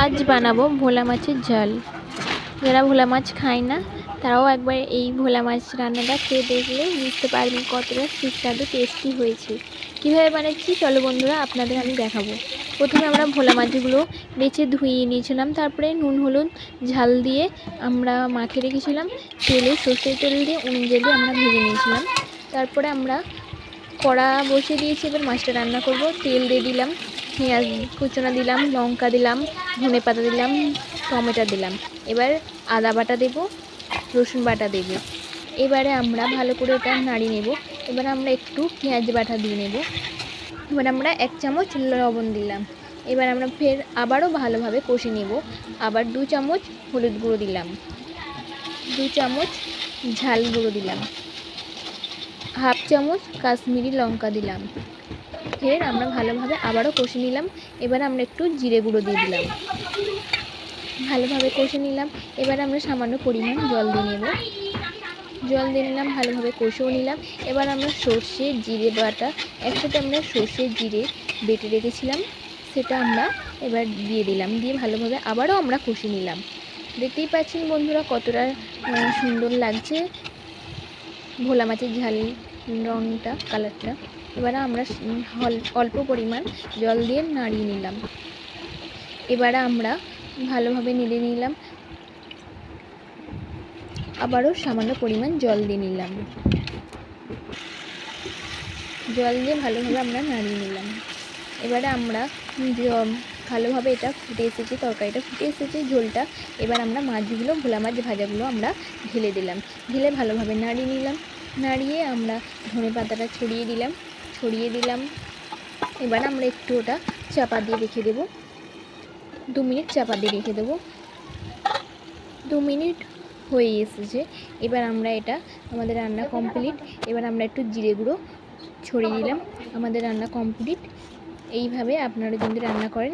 আজ বানাবো ভোলা মাছের ঝাল। যারা ভোলা মাছ খায় না তারাও একবার এই ভোলা মাছ রান্নাটা খেয়ে দেখলে বুঝতে পারবেন কতটা সুস্বাদু টেস্টি হয়েছে। কীভাবে বানাচ্ছি চলো বন্ধুরা আপনাদের আমি দেখাবো। প্রথমে আমরা ভোলা মাছগুলো বেছে ধুয়ে নিয়েছিলাম, তারপরে নুন হলুদ ঝাল দিয়ে আমরা মাখে রেখেছিলাম। তেলে সর্ষের তেল দিয়ে উনুন জ্বালিয়ে আমরা ভেজে নিয়েছিলাম। তারপরে আমরা কড়া বসিয়ে দিয়েছি, এবার মাছটা রান্না করব। তেল দিয়ে দিলাম, পেঁয়াজ কুচনা দিলাম, লঙ্কা দিলাম, ধনে পাতা দিলাম, টমেটো দিলাম। এবার আদা বাটা দেব, রসুন বাটা দেব। এবারে আমরা ভালো করে এটা নাড়িয়ে নেব। এবার আমরা একটু পেঁয়াজ বাটা দিয়ে নেব। এবার আমরা 1 চামচ লবণ দিলাম। এবার আমরা ফের আবারও ভালোভাবে কষে নেব। আবার 2 চামচ হলুদ গুঁড়ো দিলাম, 2 চামচ ঝাল গুঁড়ো দিলাম, 1/2 চামচ কাশ্মীরি লঙ্কা দিলাম। ফের আমরা ভালোভাবে আবারও কষে নিলাম। এবার আমরা একটু জিরে গুঁড়ো দিয়ে দিলাম, ভালোভাবে কষে নিলাম। এবার আমরা সামান্য পরিমাণ জল দিয়ে নেব। জল দিয়ে নিলাম, ভালোভাবে কষেও নিলাম। এবার আমরা সর্ষে জিরে বাটা একসাথে আমরা সর্ষে জিরে বেটে রেখেছিলাম, সেটা আমরা এবার দিয়ে দিলাম। দিয়ে ভালোভাবে আবারও আমরা কষে নিলাম। দেখতেই পাচ্ছেন বন্ধুরা কতটা সুন্দর লাগছে ভোলা মাছের ঝাল রঙটা, কালারটা। এবার আমরা অল্প পরিমাণ জল দিয়ে নাড়িয়ে নিলাম। এবারে আমরা ভালোভাবে নেড়ে নিলাম, আবারও সামান্য পরিমাণ জল দিয়ে নিলাম। জল দিয়ে ভালোভাবে আমরা নাড়িয়ে নিলাম। এবারে আমরা ভালোভাবে এটা ফুটে এসেছে, তরকারিটা ফুটে এসেছে, ঝোলটা। এবার আমরা মাছগুলো, ভোলা মাছ ভাজাগুলো আমরা ঢেলে দিলাম। ঢেলে ভালোভাবে নাড়িয়ে নিলাম। নাড়িয়ে আমরা ধনে পাতাটা ছড়িয়ে দিলাম। এবার আমরা একটু ওটা চাপা দিয়ে রেখে দেব, 2 মিনিট চাপা দিয়ে রেখে দেবো। 2 মিনিট হয়ে এসেছে। এবার আমরা এটা, আমাদের রান্না কমপ্লিট। এবার আমরা একটু জিরে গুঁড়ো ছড়িয়ে দিলাম। আমাদের রান্না কমপ্লিট। এইভাবে আপনারা যদি রান্না করেন